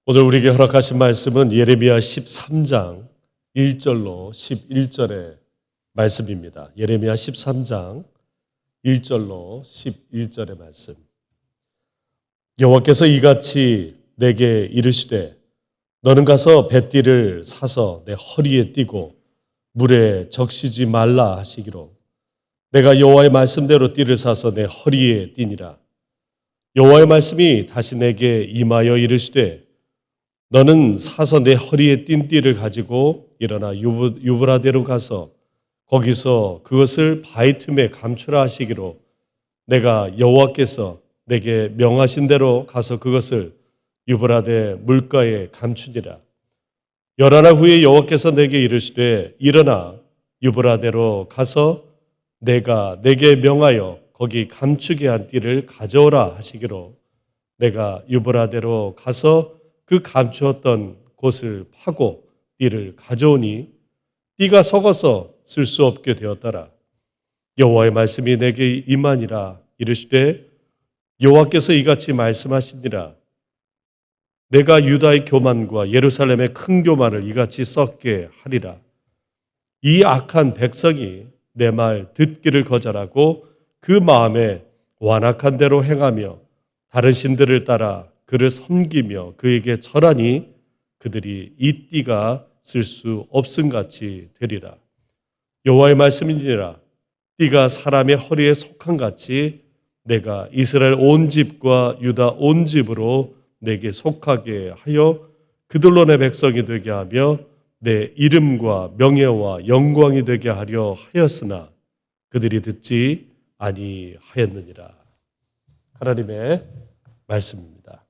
오늘 우리에게 허락하신 말씀은 예레미야 13장 1절로 11절의 말씀입니다. 예레미야 13장 1절로 11절의 말씀. 여호와께서 이같이 내게 이르시되 너는 가서 뱃띠를 사서 내 허리에 띠고 물에 적시지 말라 하시기로 내가 여호와의 말씀대로 띠를 사서 내 허리에 띠니라. 여호와의 말씀이 다시 내게 임하여 이르시되 너는 사서 내 허리에 띈 띠를 가지고 일어나 유브라데로 가서 거기서 그것을 바위 틈에 감추라 하시기로 내가 여호와께서 내게 명하신 대로 가서 그것을 유브라데 물가에 감추니라. 열하나 후에 여호와께서 내게 이르시되 일어나 유브라데로 가서 내가 내게 명하여 거기 감추게 한 띠를 가져오라 하시기로 내가 유브라데로 가서 그 감추었던 곳을 파고 띠를 가져오니 띠가 썩어서 쓸 수 없게 되었더라. 여호와의 말씀이 내게 임하니라. 이르시되 여호와께서 이같이 말씀하시니라. 내가 유다의 교만과 예루살렘의 큰 교만을 이같이 썩게 하리라. 이 악한 백성이 내 말 듣기를 거절하고 그 마음에 완악한 대로 행하며 다른 신들을 따라 그를 섬기며 그에게 절하니 그들이 이 띠가 쓸 수 없음같이 되리라. 여호와의 말씀이니라. 띠가 사람의 허리에 속한 같이 내가 이스라엘 온 집과 유다 온 집으로 내게 속하게 하여 그들로 내 백성이 되게 하며 내 이름과 명예와 영광이 되게 하려 하였으나 그들이 듣지 아니하였느니라. 하나님의 말씀입니다.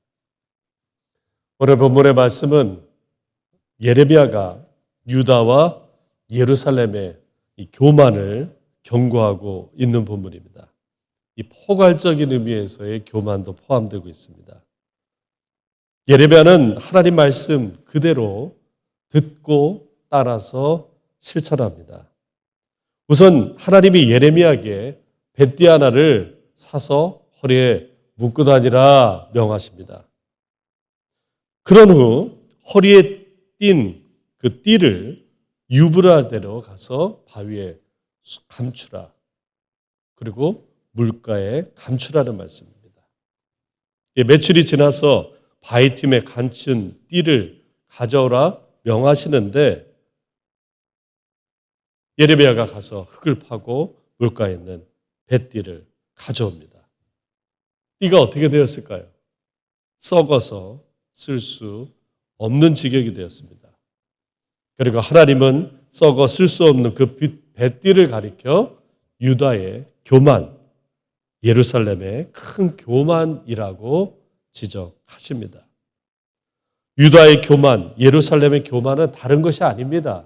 오늘 본문의 말씀은 예레미야가 유다와 예루살렘의 이 교만을 경고하고 있는 본문입니다. 이 포괄적인 의미에서의 교만도 포함되고 있습니다. 예레미야는 하나님 말씀 그대로 듣고 따라서 실천합니다. 우선 하나님이 예레미야에게 뱃띠 하나를 사서 허리에 묶고 다니라 명하십니다. 그런 후 허리에 띈 그 띠를 유브라데로 가서 바위에 감추라. 그리고 물가에 감추라는 말씀입니다. 며칠이 지나서 바위 틈에 감춘 띠를 가져오라 명하시는데 예레미야가 가서 흙을 파고 물가에 있는 뱃띠를 가져옵니다. 띠가 어떻게 되었을까요? 썩어서 쓸 수 없는 지경이 되었습니다. 그리고 하나님은 썩어 쓸 수 없는 그 뱃띠를 가리켜 유다의 교만, 예루살렘의 큰 교만이라고 지적하십니다. 유다의 교만, 예루살렘의 교만은 다른 것이 아닙니다.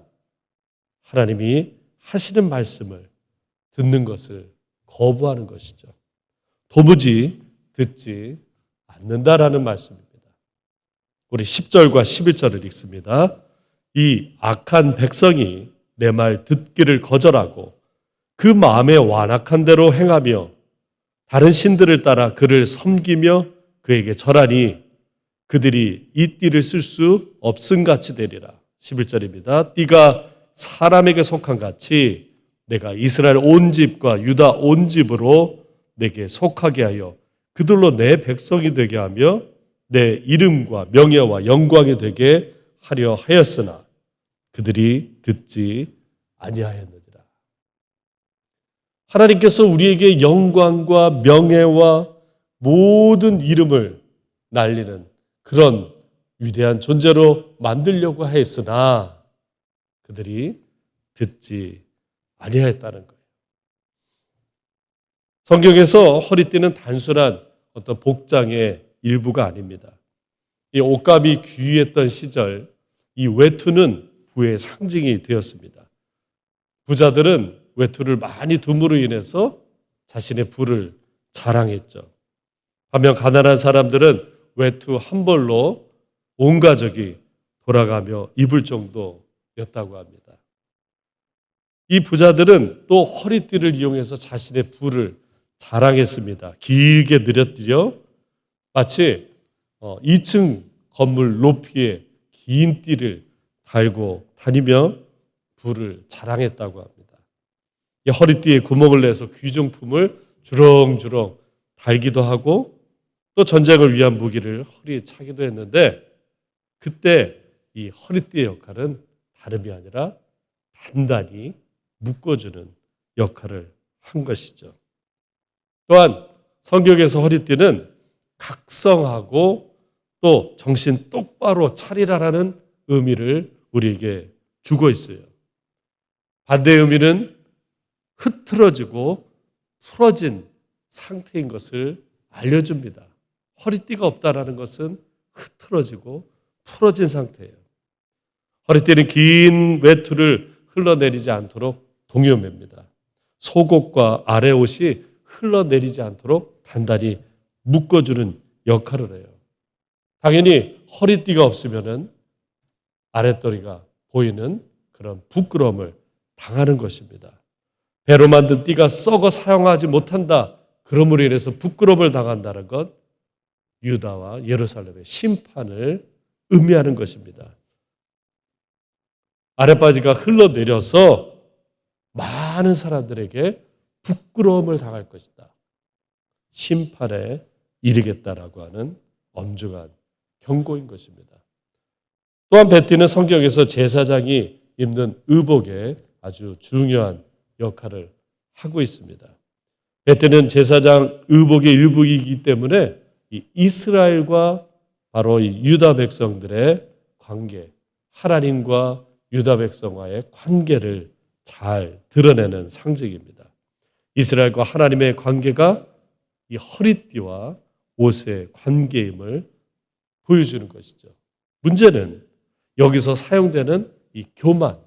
하나님이 하시는 말씀을 듣는 것을 거부하는 것이죠. 도무지 듣지 않는다라는 말씀입니다. 우리 10절과 11절을 읽습니다. 이 악한 백성이 내 말 듣기를 거절하고 그 마음에 완악한 대로 행하며 다른 신들을 따라 그를 섬기며 그에게 절하니 그들이 이 띠를 쓸 수 없음같이 되리라. 11절입니다. 띠가 사람에게 속한 같이 내가 이스라엘 온 집과 유다 온 집으로 내게 속하게 하여 그들로 내 백성이 되게 하며 내 이름과 명예와 영광이 되게 하려 하였으나 그들이 듣지 아니하였느니라. 하나님께서 우리에게 영광과 명예와 모든 이름을 날리는 그런 위대한 존재로 만들려고 하였으나 그들이 듣지 아니하였다는 거예요. 성경에서 허리띠는 단순한 어떤 복장의 일부가 아닙니다. 이 옷감이 귀했던 시절 이 외투는 부의 상징이 되었습니다. 부자들은 외투를 많이 둠으로 인해서 자신의 부를 자랑했죠. 반면 가난한 사람들은 외투 한 벌로 온 가족이 돌아가며 입을 정도였다고 합니다. 이 부자들은 또 허리띠를 이용해서 자신의 부를 자랑했습니다. 길게 늘어뜨려 마치 2층 건물 높이에 긴 띠를 달고 다니며 부를 자랑했다고 합니다. 이 허리띠에 구멍을 내서 귀중품을 주렁주렁 달기도 하고 또 전쟁을 위한 무기를 허리에 차기도 했는데 그때 이 허리띠의 역할은 다름이 아니라 단단히 묶어주는 역할을 한 것이죠. 또한 성경에서 허리띠는 각성하고 또 정신 똑바로 차리라라는 의미를 우리에게 주고 있어요. 반대의 의미는 흐트러지고 풀어진 상태인 것을 알려줍니다. 허리띠가 없다라는 것은 흐트러지고 풀어진 상태예요. 허리띠는 긴 외투를 흘러내리지 않도록 동요맵니다. 속옷과 아래 옷이 흘러내리지 않도록 단단히 묶어주는 역할을 해요. 당연히 허리띠가 없으면 아랫도리가 보이는 그런 부끄러움을 당하는 것입니다. 배로 만든 띠가 썩어 사용하지 못한다. 그러므로 인해서 부끄러움을 당한다는 것, 유다와 예루살렘의 심판을 의미하는 것입니다. 아랫바지가 흘러내려서 많은 사람들에게 부끄러움을 당할 것이다. 심판에 이르겠다라고 하는 엄중한 경고인 것입니다. 또한 베띠는 성경에서 제사장이 입는 의복에 아주 중요한 역할을 하고 있습니다. 베띠는 제사장 의복의 일부이기 때문에 이 이스라엘과 바로 이 유다 백성들의 관계, 하나님과 유다 백성과의 관계를 잘 드러내는 상징입니다. 이스라엘과 하나님의 관계가 이 허리띠와 옷의 관계임을 보여주는 것이죠. 문제는 여기서 사용되는 이 교만,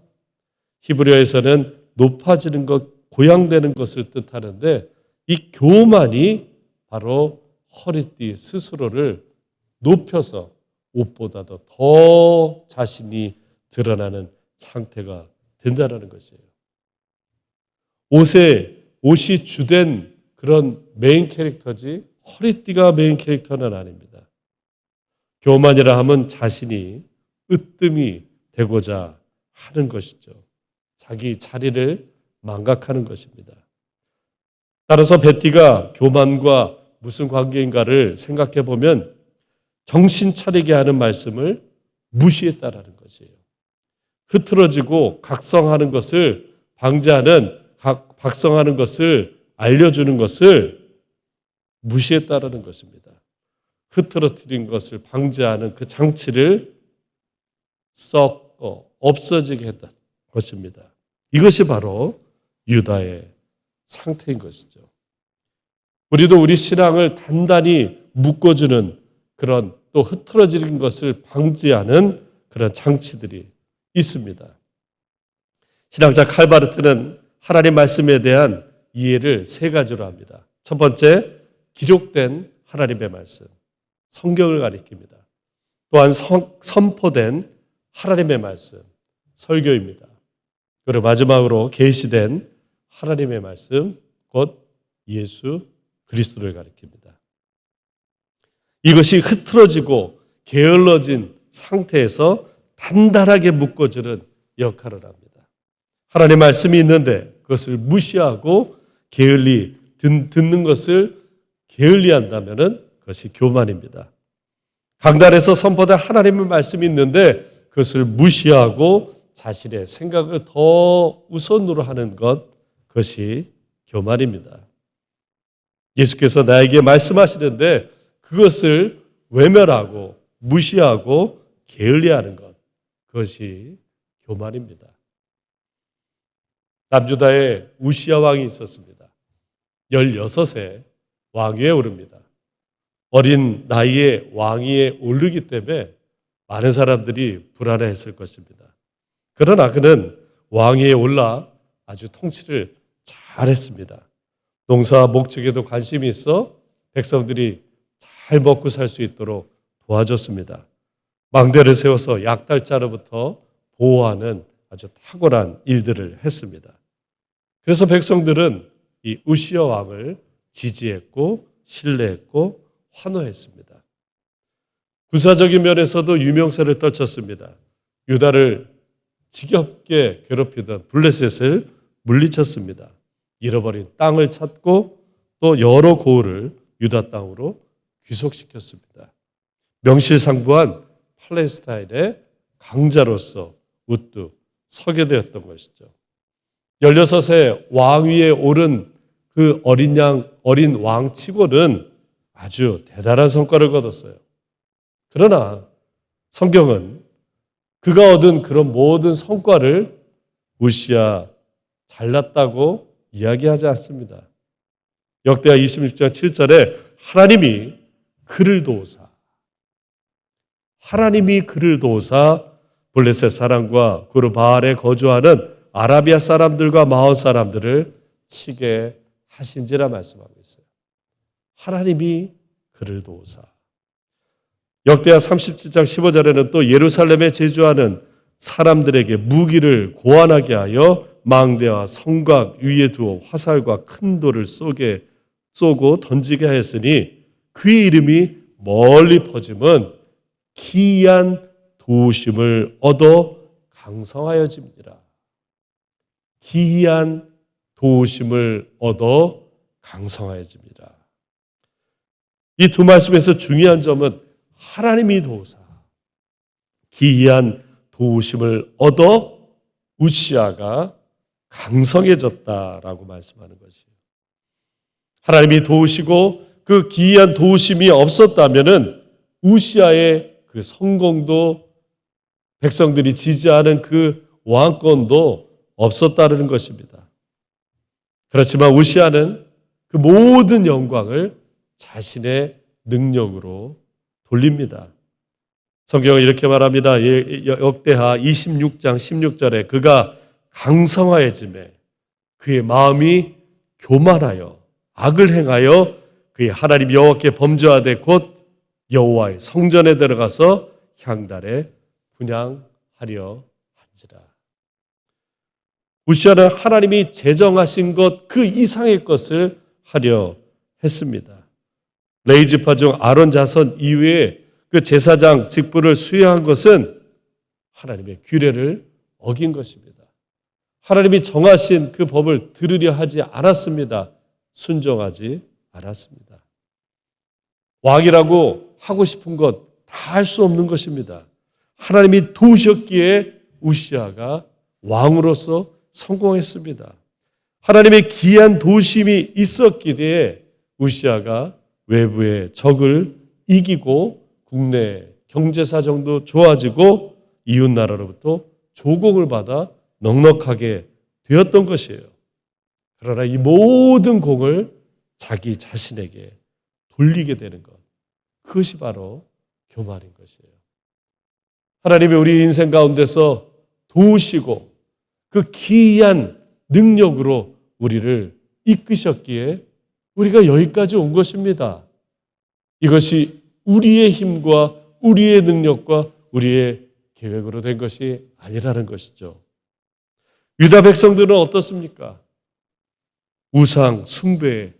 히브리어에서는 높아지는 것, 고양되는 것을 뜻하는데 이 교만이 바로 허리띠 스스로를 높여서 옷보다도 더 자신이 드러나는 상태가 된다는 것이에요. 옷이 주된 그런 메인 캐릭터지 허리띠가 메인 캐릭터는 아닙니다. 교만이라 하면 자신이 으뜸이 되고자 하는 것이죠. 자기 자리를 망각하는 것입니다. 따라서 베띠가 교만과 무슨 관계인가를 생각해 보면 정신 차리게 하는 말씀을 무시했다라는 것이에요. 흐트러지고 각성하는 것을 방지하는, 각성하는 것을 알려주는 것을 무시했다라는 것입니다. 흐트러뜨린 것을 방지하는 그 장치를 썩고 없어지게 했던 것입니다. 이것이 바로 유다의 상태인 것이죠. 우리도 우리 신앙을 단단히 묶어주는 그런 또 흐트러지는 것을 방지하는 그런 장치들이 있습니다. 신학자 칼바르트는 하나님 말씀에 대한 이해를 세 가지로 합니다. 첫 번째, 기록된 하나님의 말씀, 성경을 가리킵니다. 또한 선포된 하나님의 말씀, 설교입니다. 그리고 마지막으로 계시된 하나님의 말씀, 곧 예수 그리스도를 가리킵니다. 이것이 흐트러지고 게을러진 상태에서 단단하게 묶어주는 역할을 합니다. 하나님의 말씀이 있는데 그것을 무시하고 게을리 듣는 것을 게을리한다면 그것이 교만입니다. 강단에서 선포된 하나님의 말씀이 있는데 그것을 무시하고 자신의 생각을 더 우선으로 하는 것, 그것이 교만입니다. 예수께서 나에게 말씀하시는데 그것을 외면하고 무시하고 게을리하는 것, 그것이 교만입니다. 남유다에 우시야 왕이 있었습니다. 16세 왕위에 오릅니다. 어린 나이에 왕위에 오르기 때문에 많은 사람들이 불안해했을 것입니다. 그러나 그는 왕위에 올라 아주 통치를 잘했습니다. 농사 목축에도 관심이 있어 백성들이 잘 먹고 살 수 있도록 도와줬습니다. 망대를 세워서 약탈자로부터 보호하는 아주 탁월한 일들을 했습니다. 그래서 백성들은 이 우시야 왕을 지지했고 신뢰했고 환호했습니다. 군사적인 면에서도 유명세를 떨쳤습니다. 유다를 지겹게 괴롭히던 블레셋을 물리쳤습니다. 잃어버린 땅을 찾고 또 여러 고을을 유다 땅으로 귀속시켰습니다. 명실상부한 팔레스타인의 강자로서 우뚝 서게 되었던 것이죠. 16세 왕위에 오른 그 어린 왕치고는 아주 대단한 성과를 거뒀어요. 그러나 성경은 그가 얻은 그런 모든 성과를 우시야 잘났다고 이야기하지 않습니다. 역대하 26장 7절에 하나님이 그를 도우사 블레셋 사람과 구르바알에 거주하는 아라비아 사람들과 마온 사람들을 치게 하신지라 말씀하고 있어요. 하나님이 그를 도우사. 역대하 37장 15절에는 또 예루살렘에 제주하는 사람들에게 무기를 고안하게 하여 망대와 성곽 위에 두어 화살과 큰 돌을 쏘고 던지게 하였으니 그의 이름이 멀리 퍼짐은 기이한 도우심을 얻어 강성하여집니다. 기이한 도우심을 얻어 강성하여집니다. 이 두 말씀에서 중요한 점은 하나님이 도우사 기이한 도우심을 얻어 우시야가 강성해졌다라고 말씀하는 것이에요. 하나님이 도우시고 그 기이한 도우심이 없었다면은 우시야의 그 성공도 백성들이 지지하는 그 왕권도 없었다는 것입니다. 그렇지만 우시야는 그 모든 영광을 자신의 능력으로 돌립니다. 성경은 이렇게 말합니다. 역대하 26장 16절에 그가 강성하여짐에 그의 마음이 교만하여 악을 행하여 그의 하나님 여호와께 범죄하되 곧 여호와의 성전에 들어가서 향단에 분향하려 한지라. 우시야는 하나님이 제정하신 것 그 이상의 것을 하려 했습니다. 레위지파 중 아론 자손 이외에 그 제사장 직분을 수행한 것은 하나님의 규례를 어긴 것입니다. 하나님이 정하신 그 법을 들으려 하지 않았습니다. 순종하지 않았습니다. 왕이라고 하고 싶은 것 다 할 수 없는 것입니다. 하나님이 도우셨기에 우시야가 왕으로서 성공했습니다. 하나님의 기이한 도우심이 있었기에 우시야가 외부의 적을 이기고 국내 경제사정도 좋아지고 이웃나라로부터 조공을 받아 넉넉하게 되었던 것이에요. 그러나 이 모든 공을 자기 자신에게 돌리게 되는 것, 그것이 바로 교만인 것이에요. 하나님이 우리 인생 가운데서 도우시고 그 기이한 능력으로 우리를 이끄셨기에 우리가 여기까지 온 것입니다. 이것이 우리의 힘과 우리의 능력과 우리의 계획으로 된 것이 아니라는 것이죠. 유다 백성들은 어떻습니까? 우상 숭배에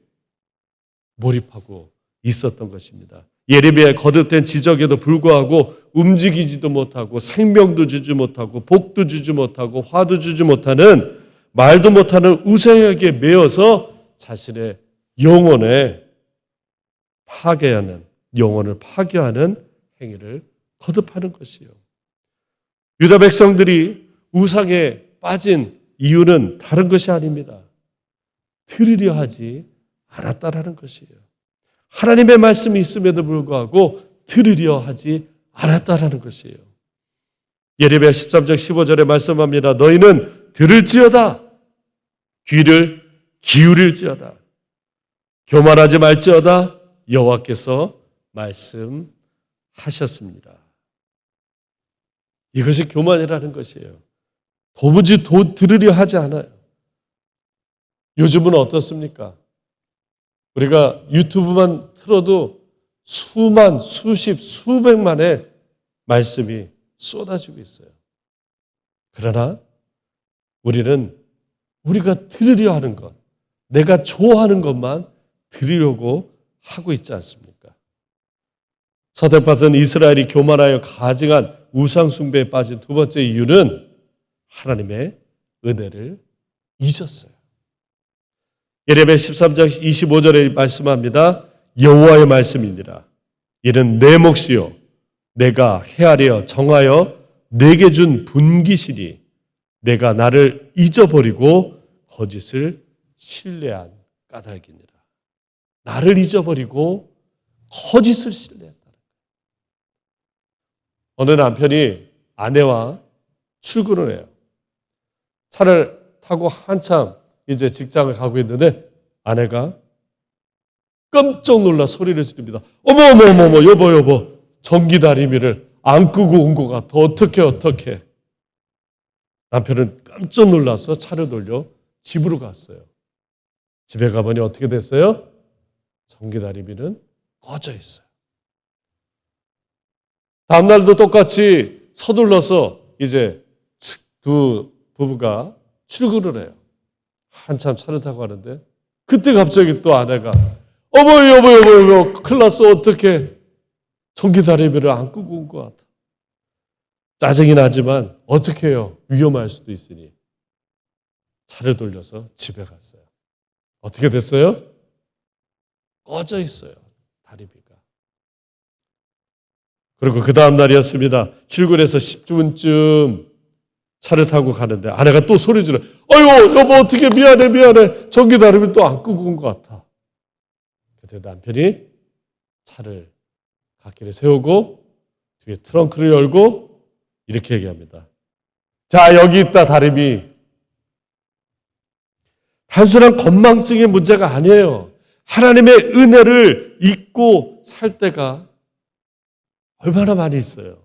몰입하고 있었던 것입니다. 예레미야의 거듭된 지적에도 불구하고 움직이지도 못하고 생명도 주지 못하고 복도 주지 못하고 화도 주지 못하는 말도 못하는 우상에게 매여서 자신의 영혼을 파괴하는 행위를 거듭하는 것이요. 유다 백성들이 우상에 빠진 이유는 다른 것이 아닙니다. 들으려 하지 않았다라는 것이에요. 하나님의 말씀이 있음에도 불구하고 들으려 하지 않았다라는 것이에요. 예레미야 13장 15절에 말씀합니다. 너희는 들을지어다. 귀를 기울일지어다. 교만하지 말지어다. 여호와께서 말씀하셨습니다. 이것이 교만이라는 것이에요. 도무지 들으려 하지 않아요. 요즘은 어떻습니까? 우리가 유튜브만 틀어도 수만, 수십, 수백만의 말씀이 쏟아지고 있어요. 그러나 우리는 우리가 들으려 하는 것, 내가 좋아하는 것만 들으려고 하고 있지 않습니까? 선택받은 이스라엘이 교만하여 가증한 우상숭배에 빠진 두 번째 이유는 하나님의 은혜를 잊었어요. 예레미야 13장 25절에 말씀합니다. 여호와의 말씀이니라. 이는 내 몫이요 내가 헤아려 정하여 내게 준 분깃이니 내가 나를 잊어버리고 거짓을 신뢰한 까닭이니라. 나를 잊어버리고 거짓을 신뢰했다. 어느 남편이 아내와 출근을 해요. 차를 타고 한참 이제 직장을 가고 있는데 아내가 깜짝 놀라 소리를 지릅니다. 어머, 여보, 전기 다리미를 안 끄고 온 것 같아. 어떡해. 남편은 깜짝 놀라서 차를 돌려 집으로 갔어요. 집에 가보니 어떻게 됐어요? 전기 다리미는 꺼져 있어요. 다음날도 똑같이 서둘러서 이제 두 부부가 출근을 해요. 한참 차를 타고 가는데 그때 갑자기 또 아내가 어머 여보 큰일 났어. 어떡해. 전기 다리미를 안 끄고 온 것 같아. 짜증이 나지만 어떻게 해요. 위험할 수도 있으니 차를 돌려서 집에 갔어요. 어떻게 됐어요? 꺼져 있어요. 다리미가. 그리고 그 다음 날이었습니다. 출근해서 10분쯤 차를 타고 가는데 아내가 또 소리 지르. 아이고 여보 어떻게 미안해. 전기 다리미 또 안 끄고 온 것 같아. 그때 남편이 차를 갓길에 세우고 뒤에 트렁크를 열고 이렇게 얘기합니다. 자 여기 있다 다리미. 단순한 건망증의 문제가 아니에요. 하나님의 은혜를 잊고 살 때가 얼마나 많이 있어요.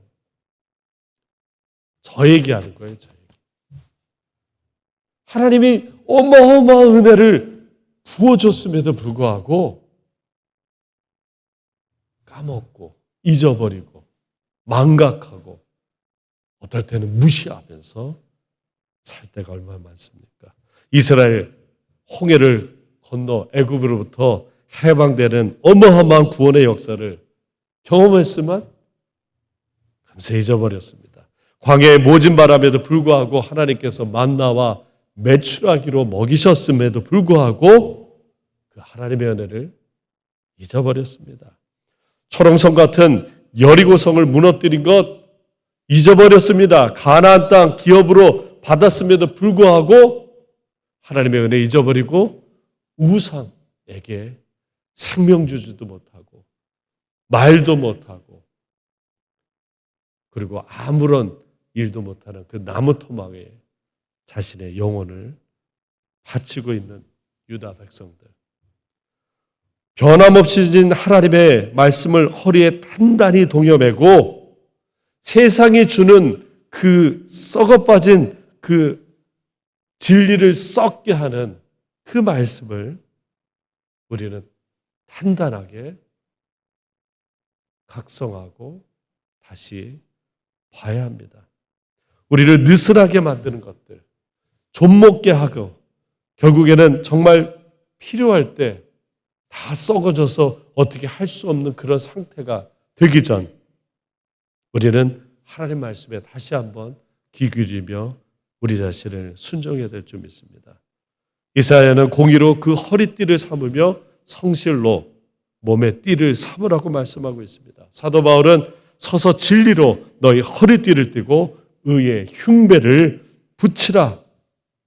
저 얘기하는 거예요. 저 얘기. 하나님이 어마어마한 은혜를 부어줬음에도 불구하고 까먹고 잊어버리고 망각하고 어떨 때는 무시하면서 살 때가 얼마나 많습니까? 이스라엘 홍해를 건너 애굽으로부터 해방되는 어마어마한 구원의 역사를 경험했지만 금세 잊어버렸습니다. 광야에 모진 바람에도 불구하고 하나님께서 만나와 메추라기로 먹이셨음에도 불구하고 그 하나님의 은혜를 잊어버렸습니다. 초롱성 같은 여리고성을 무너뜨린 것 잊어버렸습니다. 가나안 땅 기업으로 받았음에도 불구하고 하나님의 은혜 잊어버리고 우상에게 생명 주지도 못하고 말도 못하고 그리고 아무런 일도 못하는 그 나무 토막에 자신의 영혼을 바치고 있는 유다 백성들. 변함없이 진 하나님의 말씀을 허리에 단단히 동여매고 세상이 주는 그 썩어빠진 그 진리를 썩게 하는 그 말씀을 우리는 단단하게 각성하고 다시 봐야 합니다. 우리를 느슨하게 만드는 것들, 좀먹게 하고 결국에는 정말 필요할 때 다 썩어져서 어떻게 할 수 없는 그런 상태가 되기 전 우리는 하나님 말씀에 다시 한번 귀 기울이며 우리 자신을 순종해야 될 줄 믿습니다. 이사야는 공의로 그 허리띠를 삼으며 성실로 몸의 띠를 삼으라고 말씀하고 있습니다. 사도 바울은 서서 진리로 너희 허리띠를 띠고 의의 흉배를 붙이라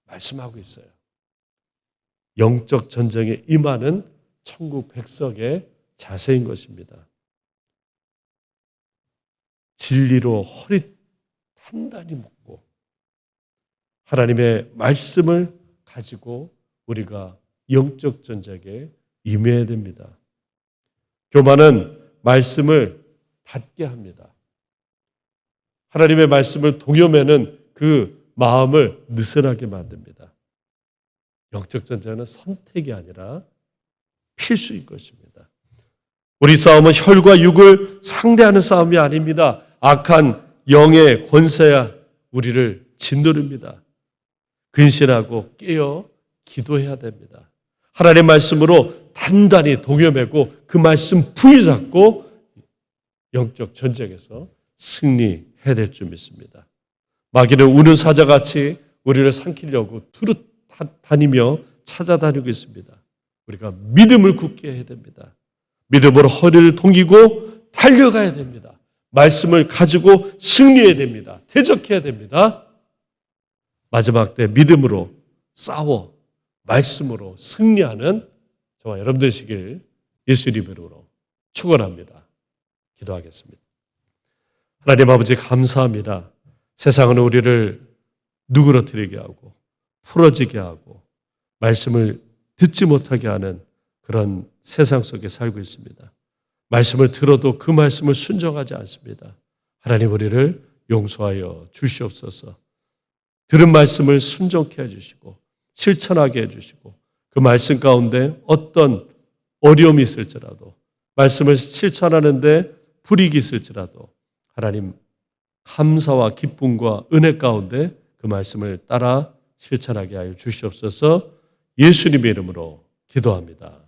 말씀하고 있어요. 영적 전쟁에 임하는 천국 백성의 자세인 것입니다. 진리로 허리 단단히 묶고 하나님의 말씀을 가지고 우리가 영적 전쟁에 임해야 됩니다. 교만은 말씀을 닫게 합니다. 하나님의 말씀을 동요매는 그 마음을 느슨하게 만듭니다. 영적 전쟁은 선택이 아니라 필수인 것입니다. 우리 싸움은 혈과 육을 상대하는 싸움이 아닙니다. 악한 영의 권세야 우리를 짓누릅니다. 근신하고 깨어 기도해야 됩니다. 하나님의 말씀으로 단단히 동여매고 그 말씀 부여잡고 영적 전쟁에서 승리해야 될 줄 믿습니다. 마귀는 우는 사자같이 우리를 삼키려고 두루 다니며 찾아다니고 있습니다. 우리가 믿음을 굳게 해야 됩니다. 믿음으로 허리를 동이고 달려가야 됩니다. 말씀을 가지고 승리해야 됩니다. 대적해야 됩니다. 마지막 때 믿음으로 싸워 말씀으로 승리하는 저와 여러분 되시길 예수님 이름으로 축원합니다. 기도하겠습니다. 하나님 아버지 감사합니다. 세상은 우리를 누그러뜨리게 하고 풀어지게 하고 말씀을 듣지 못하게 하는 그런 세상 속에 살고 있습니다. 말씀을 들어도 그 말씀을 순종하지 않습니다. 하나님 우리를 용서하여 주시옵소서. 들은 말씀을 순종케 해주시고 실천하게 해주시고 그 말씀 가운데 어떤 어려움이 있을지라도 말씀을 실천하는데 불이익이 있을지라도 하나님 감사와 기쁨과 은혜 가운데 그 말씀을 따라 실천하게 하여 주시옵소서. 예수님의 이름으로 기도합니다.